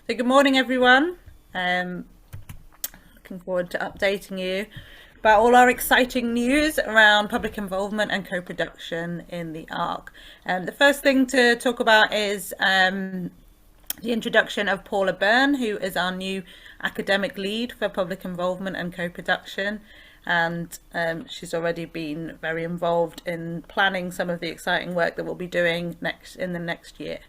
So good morning, everyone. Looking forward to updating you about all our exciting news around public involvement and co-production in the ARC. The first thing to talk about is the introduction of Paula Byrne, who is our new academic lead for public involvement and co-production. And she's already been very involved in planning some of the exciting work that we'll be doing in the next year.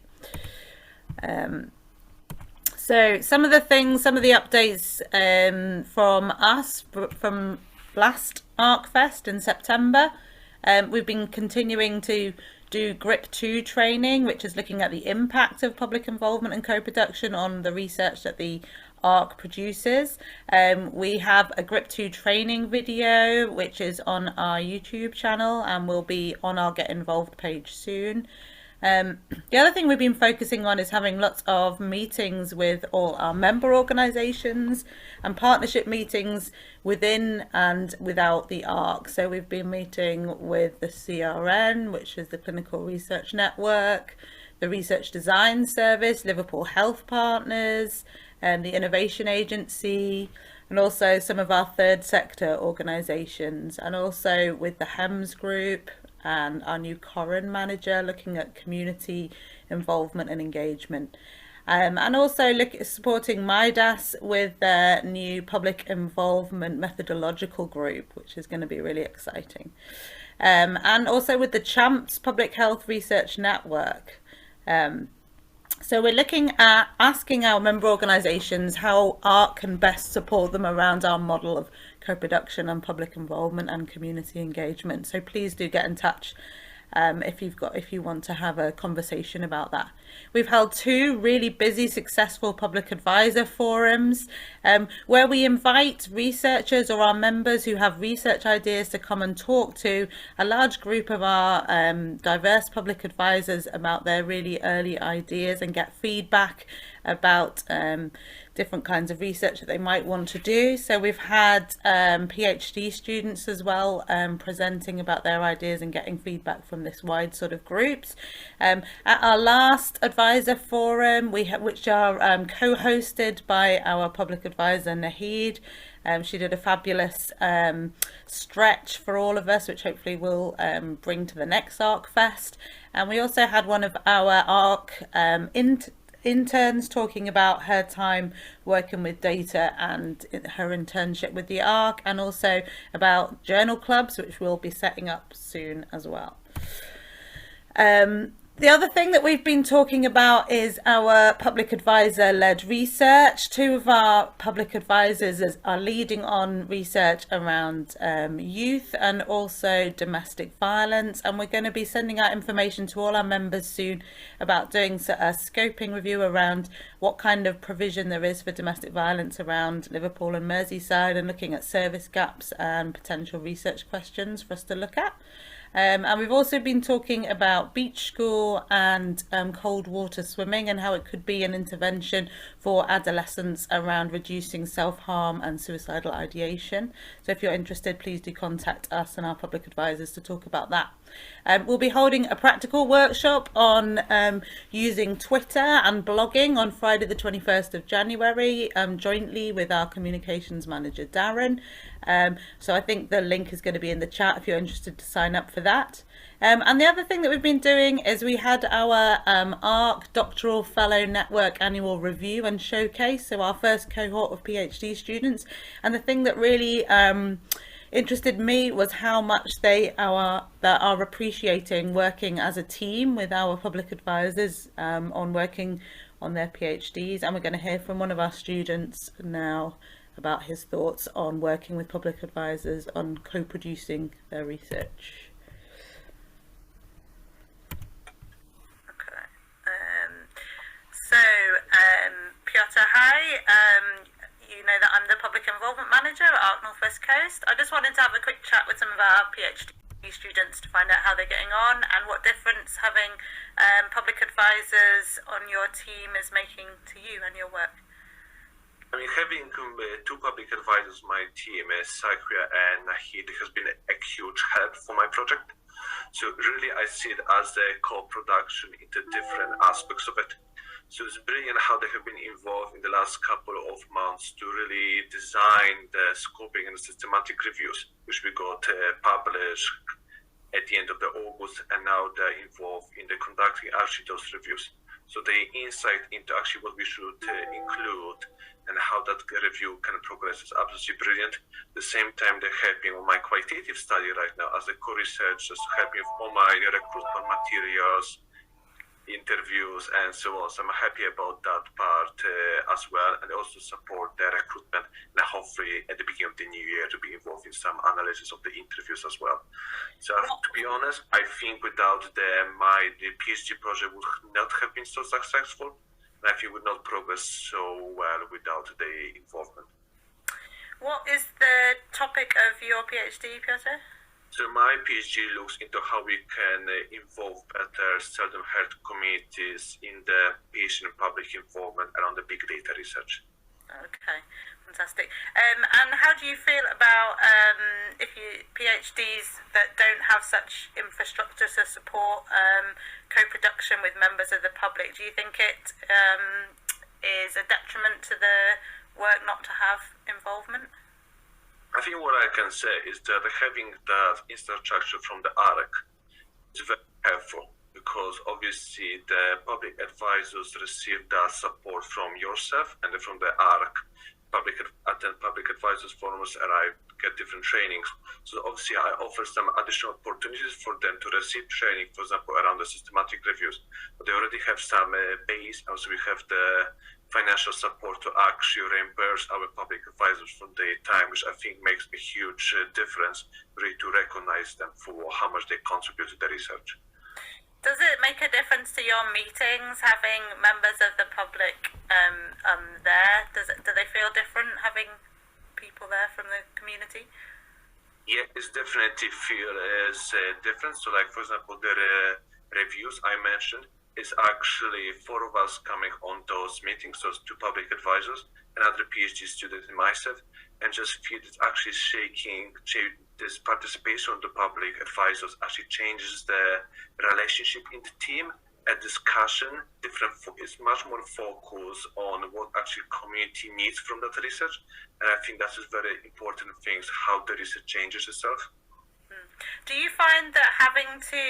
So some of the updates from us from last ARCFEST in September. We've been continuing to do GRIP 2 training, which is looking at the impact of public involvement and co-production on the research that the ARC produces. We have a GRIP 2 training video, which is on our YouTube channel and will be on our Get Involved page soon. The other thing we've been focusing on is having lots of meetings with all our member organisations and partnership meetings within and without the ARC. So we've been meeting with the CRN, which is the Clinical Research Network, the Research Design Service, Liverpool Health Partners, and the Innovation Agency, and also some of our third sector organisations, and also with the HEMS group and our new Corin manager looking at community involvement and engagement. And also supporting MIDAS with their new public involvement methodological group, which is going to be really exciting. And also with the CHAMPS Public Health Research Network. So we're looking at asking our member organisations how ARC can best support them around our model of co-production and public involvement and community engagement. So please do get in touch if you want to have a conversation about that. We've held 2 really busy, successful public advisor forums where we invite researchers or our members who have research ideas to come and talk to a large group of our diverse public advisors about their really early ideas and get feedback about different kinds of research that they might want to do. So we've had PhD students as well presenting about their ideas and getting feedback from this wide sort of groups. At our last advisor forum, which are co-hosted by our public advisor Nahid. She did a fabulous stretch for all of us, which hopefully we'll bring to the next ARCFest. And we also had one of our ARC interns talking about her time working with data and her internship with the ARC, and also about journal clubs, which we'll be setting up soon as well. The other thing that we've been talking about is our public advisor-led research. 2 of our public advisors are leading on research around youth and also domestic violence, and we're going to be sending out information to all our members soon about doing a scoping review around what kind of provision there is for domestic violence around Liverpool and Merseyside, and looking at service gaps and potential research questions for us to look at. And we've also been talking about beach school and cold water swimming and how it could be an intervention for adolescents around reducing self-harm and suicidal ideation. So if you're interested, please do contact us and our public advisors to talk about that. We'll be holding a practical workshop on using Twitter and blogging on Friday the 21st of January jointly with our communications manager Darren. So I think the link is going to be in the chat if you're interested to sign up for that. And the other thing that we've been doing is we had our ARC Doctoral Fellow Network annual review and showcase, so our first cohort of PhD students. And the thing that really interested me was how much they are appreciating working as a team with our public advisors on working on their PhDs. And we're going to hear from one of our students now about his thoughts on working with public advisors on co-producing their research. Piotr, hi. You know that I'm the Public Involvement Manager at ARC North West Coast. I just wanted to have a quick chat with some of our PhD students to find out how they're getting on and what difference having public advisors on your team is making to you and your work. I mean, having 2 public advisors on my team, Sakria and Nahid, has been a huge help for my project. So really I see it as a co-production into different aspects of it. So it's brilliant how they have been involved in the last couple of months to really design the scoping and systematic reviews, which we got published at the end of the August, and now they're involved in the conducting actually those reviews. So the insight into actually what we should include and how that review can progress is absolutely brilliant. At the same time, they're helping on my qualitative study right now as a co-researcher, helping with all my recruitment materials, interviews, and so on. So I'm happy about that part as well, and also support the recruitment, and hopefully at the beginning of the new year to be involved in some analysis of the interviews as well. So to be honest, I think without the PhD project would not have been so successful, and I think would not progress so well without the involvement. What is the topic of your PhD, Piotr? So my PhD looks into how we can involve better seldom heard communities in the patient and public involvement around the big data research. Okay, fantastic. And how do you feel about PhDs that don't have such infrastructure to support co-production with members of the public? Do you think it is a detriment to the work not to have involvement? I think what I can say is that having that infrastructure from the ARC is very helpful, because obviously the public advisors receive that support from yourself and from the ARC. Attend public advisors forums, and I get different trainings. So obviously I offer some additional opportunities for them to receive training, for example, around the systematic reviews. But they already have some base. Also, we have the financial support to actually reimburse our public advisors for their time, which I think makes a huge difference, really, to recognize them for how much they contribute to the research. Does it make a difference to your meetings having members of the public there? Do they feel different having people there from the community? Yeah, it's definitely feel as different. So, like, for example, the reviews I mentioned is actually 4 of us coming on those meetings, so 2 public advisors, another PhD student, and myself, and just feel it's actually this participation of the public advisors actually changes the relationship in the team, a discussion, it's much more focused on what actually community needs from that research, and I think that's a very important thing, how the research changes itself. Do you find that having to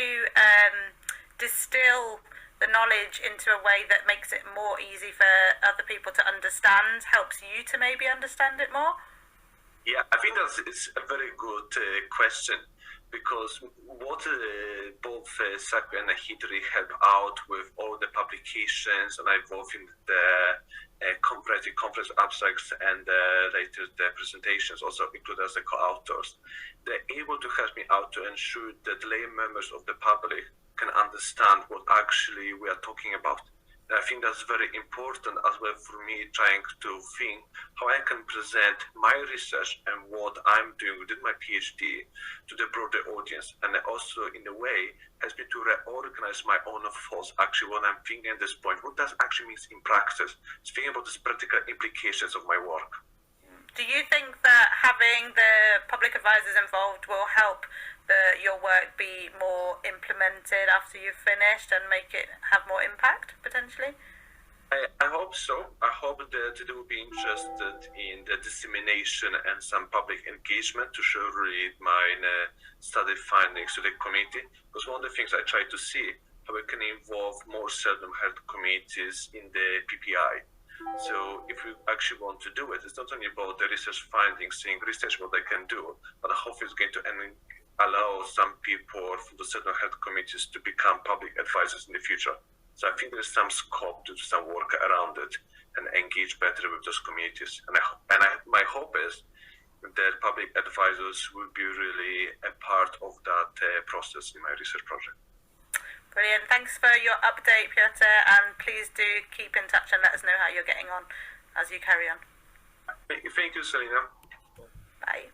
distill the knowledge into a way that makes it more easy for other people to understand helps you to maybe understand it more? Yeah, I think it's a very good question, because what both Sakura and Hidri help out with all the publications and involved in the comparative conference abstracts and later the presentations, also include as the co-authors. They're able to help me out to ensure that lay members of the public can understand what actually we are talking about. And I think that's very important as well for me, trying to think how I can present my research and what I'm doing within my PhD to the broader audience. And also, in a way, helps me to reorganize my own thoughts, actually, what I'm thinking at this point. What does actually mean in practice? It's thinking about the practical implications of my work. Do you think that having the public advisors involved will help your work be more implemented after you've finished and make it have more impact, potentially? I hope so. I hope that they will be interested in the dissemination and some public engagement to show really my study findings to the community. Because one of the things I try to see, how we can involve more seldom heard communities in the PPI. So if we actually want to do it, it's not only about the research findings, seeing research what they can do, but I hope it's going to allow some people from the seldom heard communities to become public advisors in the future. So I think there's some scope to do some work around it and engage better with those communities. And my hope is that public advisors will be really a part of that process in my research project. Brilliant. Thanks for your update, Piotr, and please do keep in touch and let us know how you're getting on as you carry on. Thank you, Selena. Bye.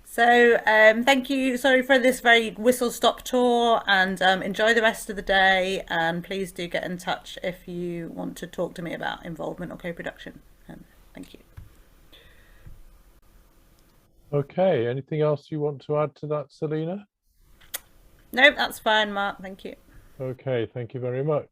So thank you. Sorry for this very whistle-stop tour, and enjoy the rest of the day. And please do get in touch if you want to talk to me about involvement or co-production. Thank you. Okay, anything else you want to add to that, Selena? No, that's fine, Mark. Thank you. Okay, thank you very much.